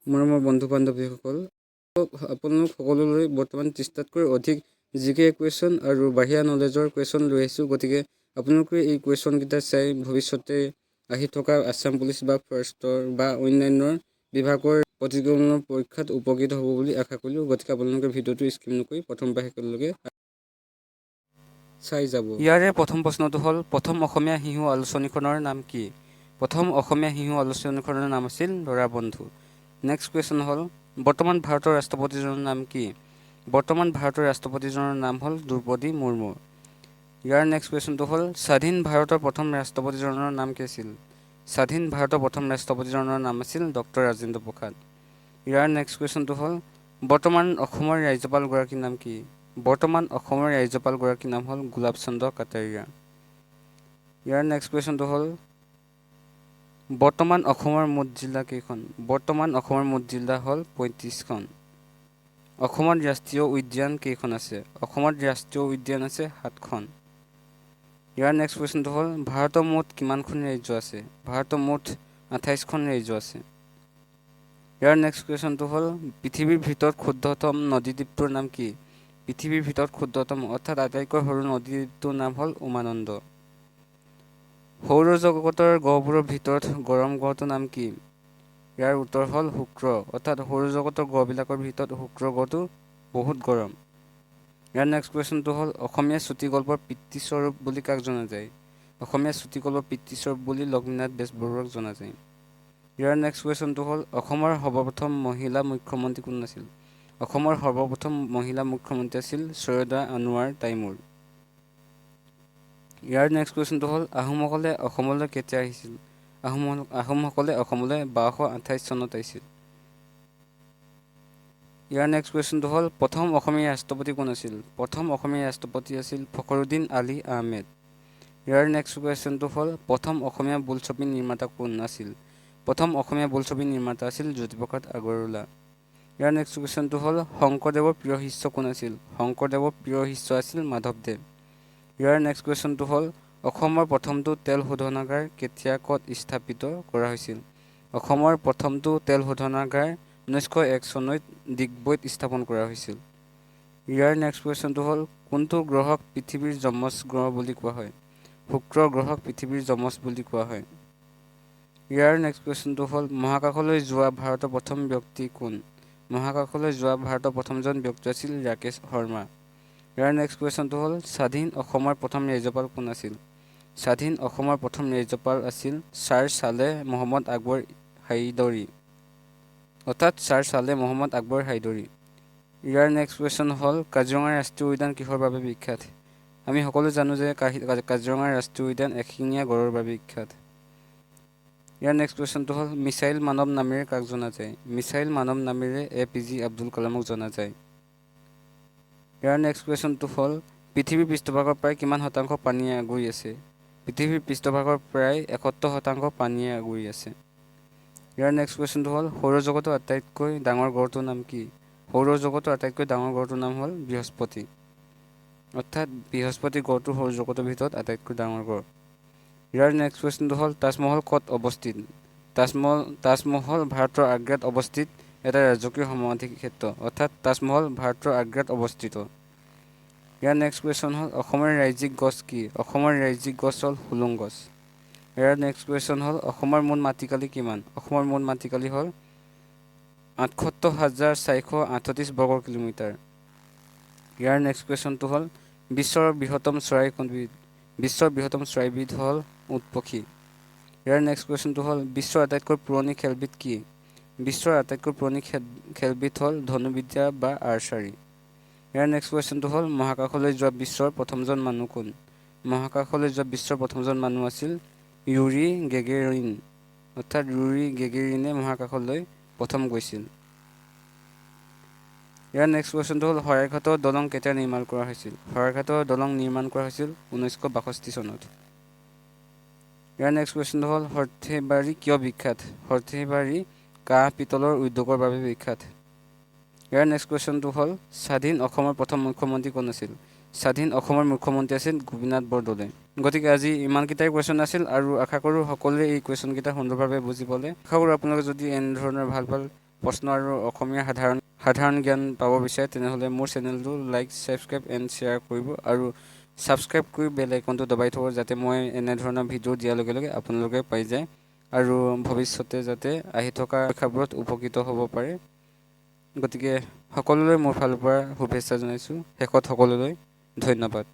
মৰমৰ বন্ধু বান্ধৱীসকল, আপোনালোক সকলোলৈ বৰ্তমান 30টাতকৈ অধিক জিকে কুৱেশ্যন আৰু বাহিৰা নলেজৰ কুৱেশ্যন লৈ আহিছোঁ। গতিকে আপোনালোকে এই কুৱেশ্যনকেইটা চাই ভৱিষ্যতে আহি থকা আছাম পুলিচ বা ফৰেষ্টৰ বা অন্যান্য বিভাগৰ প্ৰতিযোগিতামূলক পৰীক্ষাত উপকৃত হ'ব বুলি আশা কৰিলোঁ। গতিকে আপোনালোকে ভিডিঅ'টো স্কিপ নকৰি প্ৰথম পৰা শেষলৈকে চাই যাব। ইয়াৰে প্ৰথম প্ৰশ্নটো হ'ল, প্ৰথম অসমীয়া শিশু আলোচনীখনৰ নাম কি? প্ৰথম অসমীয়া শিশু আলোচনীখনৰ নাম আছিল ল'ৰা বন্ধু। নেক্সট কুৱেশ্যন হ'ল, বৰ্তমান ভাৰতৰ ৰাষ্ট্ৰপতিজনৰ নাম কি? বৰ্তমান ভাৰতৰ ৰাষ্ট্ৰপতিজনৰ নাম হ'ল দ্ৰৌপদী মুৰ্মু। ইয়াৰ নেক্সট কুৱেশ্যনটো হ'ল, স্বাধীন ভাৰতৰ প্ৰথম ৰাষ্ট্ৰপতিজনৰ নাম কি আছিল? স্বাধীন ভাৰতৰ প্ৰথম ৰাষ্ট্ৰপতিজনৰ নাম আছিল ডক্টৰ ৰাজেন্দ্ৰ প্ৰসাদ। ইয়াৰ নেক্সট কুৱেশ্যনটো হ'ল, বৰ্তমান অসমৰ ৰাজ্যপালগৰাকীৰ নাম কি? বৰ্তমান অসমৰ ৰাজ্যপালগৰাকীৰ নাম হ'ল গোলাপ চন্দ্ৰ কাটাৰিয়া। ইয়াৰ নেক্সট কুৱেশ্যনটো হ'ল, বৰ্তমান অসমৰ মুঠ জিলা কেইখন? বৰ্তমান অসমৰ মুঠ জিলা হ'ল 35খন। অসমত ৰাষ্ট্ৰীয় উদ্যান কেইখন আছে? অসমত ৰাষ্ট্ৰীয় উদ্যান আছে 7খন। ইয়াৰ নেক্সট কুৱেশ্যনটো হ'ল, ভাৰতৰ মুঠ কিমানখন ৰাজ্য আছে? ভাৰতৰ মুঠ 28খন ৰাজ্য আছে। ইয়াৰ নেক্সট কুৱেশ্যনটো হ'ল, পৃথিৱীৰ ভিতৰত ক্ষুদ্ৰতম নদীদ্বীপটোৰ নাম কি? পৃথিৱীৰ ভিতৰত ক্ষুদ্ৰতম অৰ্থাৎ আটাইতকৈ সৰু নদীদ্বীপটোৰ নাম হ'ল উমানন্দ। সৌৰজগতৰ গ্ৰহবোৰৰ ভিতৰত গৰম গ্ৰহটোৰ নাম কি? ইয়াৰ উত্তৰ হ'ল শুক্ৰ, অৰ্থাৎ সৌৰজগতৰ গ্ৰহবিলাকৰ ভিতৰত শুক্ৰ গ্ৰহটো বহুত গৰম। ইয়াৰ নেক্সট কুৱেশ্যনটো হ'ল, অসমীয়া চুটিগল্পৰ পিতৃস্বৰূপ বুলি কাক জনা যায়? অসমীয়া চুটিগল্পৰ পিতৃস্বৰূপ বুলি লক্ষ্মীনাথ বেজবৰুৱাক জনা যায়। ইয়াৰ নেক্সট কুৱেশ্যনটো হ'ল, অসমৰ সৰ্বপ্ৰথম মহিলা মুখ্যমন্ত্ৰী কোন আছিল? অসমৰ সৰ্বপ্ৰথম মহিলা মুখ্যমন্ত্ৰী আছিল ছৈয়দা আনোৱাৰ তাইমুৰ। ইয়াৰ নেক্সট কুৱেশ্যনটো হ'ল, আহোমসকলে অসমলৈ কেতিয়া আহিছিল? আহোমসকলে অসমলৈ 1228 চনত আহিছিল। ইয়াৰ নেক্সট কুৱেশ্যনটো হ'ল, প্ৰথম অসমীয়া ৰাষ্ট্ৰপতি কোন আছিল? প্ৰথম অসমীয়া ৰাষ্ট্ৰপতি আছিল ফখৰুদ্দিন আলি আহমেদ। ইয়াৰ নেক্সট কুৱেশ্যনটো হ'ল, প্ৰথম অসমীয়া বোলছবি নিৰ্মাতা কোন আছিল? প্ৰথম অসমীয়া বোলছবি নিৰ্মাতা আছিল জ্যোতিপ্ৰসাদ আগৰৱালা। ইয়াৰ নেক্সট কুৱেশ্যনটো হ'ল, শংকৰদেৱৰ প্ৰিয় শিষ্য কোন আছিল? শংকৰদেৱৰ প্ৰিয় শিষ্য আছিল মাধৱদেৱ। ইয়াৰ নেক্সট কুৱেশ্যনটো হ'ল, অসমৰ প্ৰথমটো তেল শোধনাগাৰ কেতিয়া ক'ত স্থাপিত কৰা হৈছিল? অসমৰ প্ৰথমটো তেল শোধনাগাৰ 1901 চনত ডিগবৈত স্থাপন কৰা হৈছিল। ইয়াৰ নেক্সট কুৱেশ্যনটো হ'ল, কোনটো গ্ৰহক পৃথিৱীৰ যমজ গ্ৰহ বুলি কোৱা হয়? শুক্ৰ গ্ৰহক পৃথিৱীৰ যমজ বুলি কোৱা হয়। ইয়াৰ নেক্সট কুৱেশ্যনটো হ'ল, মহাকাশলৈ যোৱা ভাৰতৰ প্ৰথম ব্যক্তি কোন? মহাকাশলৈ যোৱা ভাৰতৰ প্ৰথমজন ব্যক্তি আছিল ৰাকেশ শৰ্মা। ইয়াৰ নেক্সট কুৱেশ্যনটো হ'ল, স্বাধীন অসমৰ প্ৰথম ৰাজ্যপাল কোন আছিল? স্বাধীন অসমৰ প্ৰথম ৰাজ্যপাল আছিল ছাৰ ছালেহ মহম্মদ আকবৰ হাইদৰী, অৰ্থাৎ ছাৰ ছালেহ মহম্মদ আকবৰ হাইদৰী। ইয়াৰ নেক্সট কুৱেশ্যন হ'ল, কাজিৰঙা ৰাষ্ট্ৰীয় উদ্যান কিহৰ বাবে বিখ্যাত? আমি সকলো জানো যে কাজিৰঙা ৰাষ্ট্ৰীয় উদ্যান এশিঙীয়া গঁড়ৰ বাবে বিখ্যাত। ইয়াৰ নেক্সট কুৱেশ্যনটো হ'ল, মিছাইল মানৱ নামেৰে কাক জনা যায়? মিছাইল মানৱ নামেৰে APJ আব্দুল কালামক জনা যায়। ইয়াৰ নেক্সট কুৱেশ্যনটো হ'ল, পৃথিৱীৰ পৃষ্ঠভাগৰ প্ৰায় কিমান শতাংশ পানীয়ে আগুৰি আছে? পৃথিৱীৰ পৃষ্ঠভাগৰ প্ৰায় 71% পানীয়ে আগুৰি আছে। ইয়াৰ নেক্সট কুৱেশ্যনটো হ'ল, সৌৰজগতৰ আটাইতকৈ ডাঙৰ গ্ৰহটোৰ নাম কি? সৌৰজগতৰ আটাইতকৈ ডাঙৰ গ্ৰহটোৰ নাম হ'ল বৃহস্পতি, অৰ্থাৎ বৃহস্পতি গ্ৰহটো সৌৰজগতৰ ভিতৰত আটাইতকৈ ডাঙৰ গ্ৰহ। ইয়াৰ নেক্সট কুৱেশ্যনটো হ'ল, তাজমহল ক'ত অৱস্থিত? তাজমহল ভাৰতৰ আগ্ৰাত অৱস্থিত এটা ৰাজকীয় সমাধি ক্ষেত্ৰ, অৰ্থাৎ তাজমহল ভাৰতৰ আগ্ৰাত অৱস্থিত। ইয়াৰ নেক্সট কুৱেশ্যন হ'ল, অসমৰ ৰাজ্যিক গছ কি? অসমৰ ৰাজ্যিক গছ হ'ল হুলুং গছ। ইয়াৰ নেক্সট কুৱেশ্যন হ'ল, অসমৰ মুঠ মাটিকালি কিমান? অসমৰ মুঠ মাটিকালি হ'ল ৭৮,৪38 বৰ্গ কিলোমিটাৰ। ইয়াৰ নেক্সট কুৱেশ্যনটো হ'ল, বিশ্বৰ বৃহত্তম চৰাই কোনবিধ? বিশ্বৰ বৃহত্তম চৰাইবিধ হ'ল উট পক্ষী। ইয়াৰ নেক্সট কুৱেশ্যনটো হ'ল, বিশ্বৰ আটাইতকৈ পুৰণি খেলবিধ কি? বিশ্বৰ আটাইতকৈ পুৰণি খেলবিধ হ'ল ধনুৰ্বিদ্যা বা আৰ্চাৰী। ইয়াৰ নেক্সট কুৱেশ্যনটো হ'ল, মহাকাশলৈ যোৱা বিশ্বৰ প্ৰথমজন মানুহ কোন? মহাকাশলৈ যোৱা বিশ্বৰ প্ৰথমজন মানুহ আছিল ইউৰি গেগেৰিন, অৰ্থাৎ ইউৰি গেগেৰিনে মহাকাশলৈ প্ৰথম গৈছিল। ইয়াৰ নেক্সট কুৱেশ্যনটো হ'ল, শৰাইঘাটৰ দলং কেতিয়া নিৰ্মাণ কৰা হৈছিল? শৰাইঘাটৰ দলং নিৰ্মাণ কৰা হৈছিল 1962 চনত। ইয়াৰ নেক্সট কুৱেশ্যনটো হ'ল, সৰ্থেবাৰী কিয় বিখ্যাত? সৰ্থেবাৰী কাঁহ পিতলৰ উদ্যোগৰ বাবে বিখ্যাত। ইয়াৰ নেক্সট কুৱেশ্যনটো হ'ল, স্বাধীন অসমৰ প্ৰথম মুখ্যমন্ত্ৰী কোন আছিল? স্বাধীন অসমৰ মুখ্যমন্ত্ৰী আছিল গোপীনাথ বৰদলৈ। গতিকে আজি ইমানকেইটাই কুৱেশ্যন আছিল আৰু আশা কৰোঁ সকলোৱে এই কুৱেশ্যনকেইটা সুন্দৰভাৱে বুজি পালে। আশা কৰোঁ আপোনালোকে যদি এনেধৰণৰ ভাল প্ৰশ্ন আৰু অসমীয়া সাধাৰণ জ্ঞান পাব বিচাৰে তেনেহ'লে মোৰ চেনেলটো লাইক ছাবস্ক্ৰাইব এণ্ড শ্বেয়াৰ কৰিব আৰু ছাবস্ক্ৰাইব কৰি বেল আইকনটো দবাই থ'ব যাতে মই এনেধৰণৰ ভিডিঅ' দিয়াৰ লগে লগে আপোনালোকে পাই যায় আৰু ভৱিষ্যতে যাতে আহি থকা পৰীক্ষাবোৰত উপকৃত হ'ব পাৰে। গতিকে সকলোলৈ মোৰ ফালৰ পৰা শুভেচ্ছা জনাইছোঁ। শেষত সকলোলৈ ধন্যবাদ।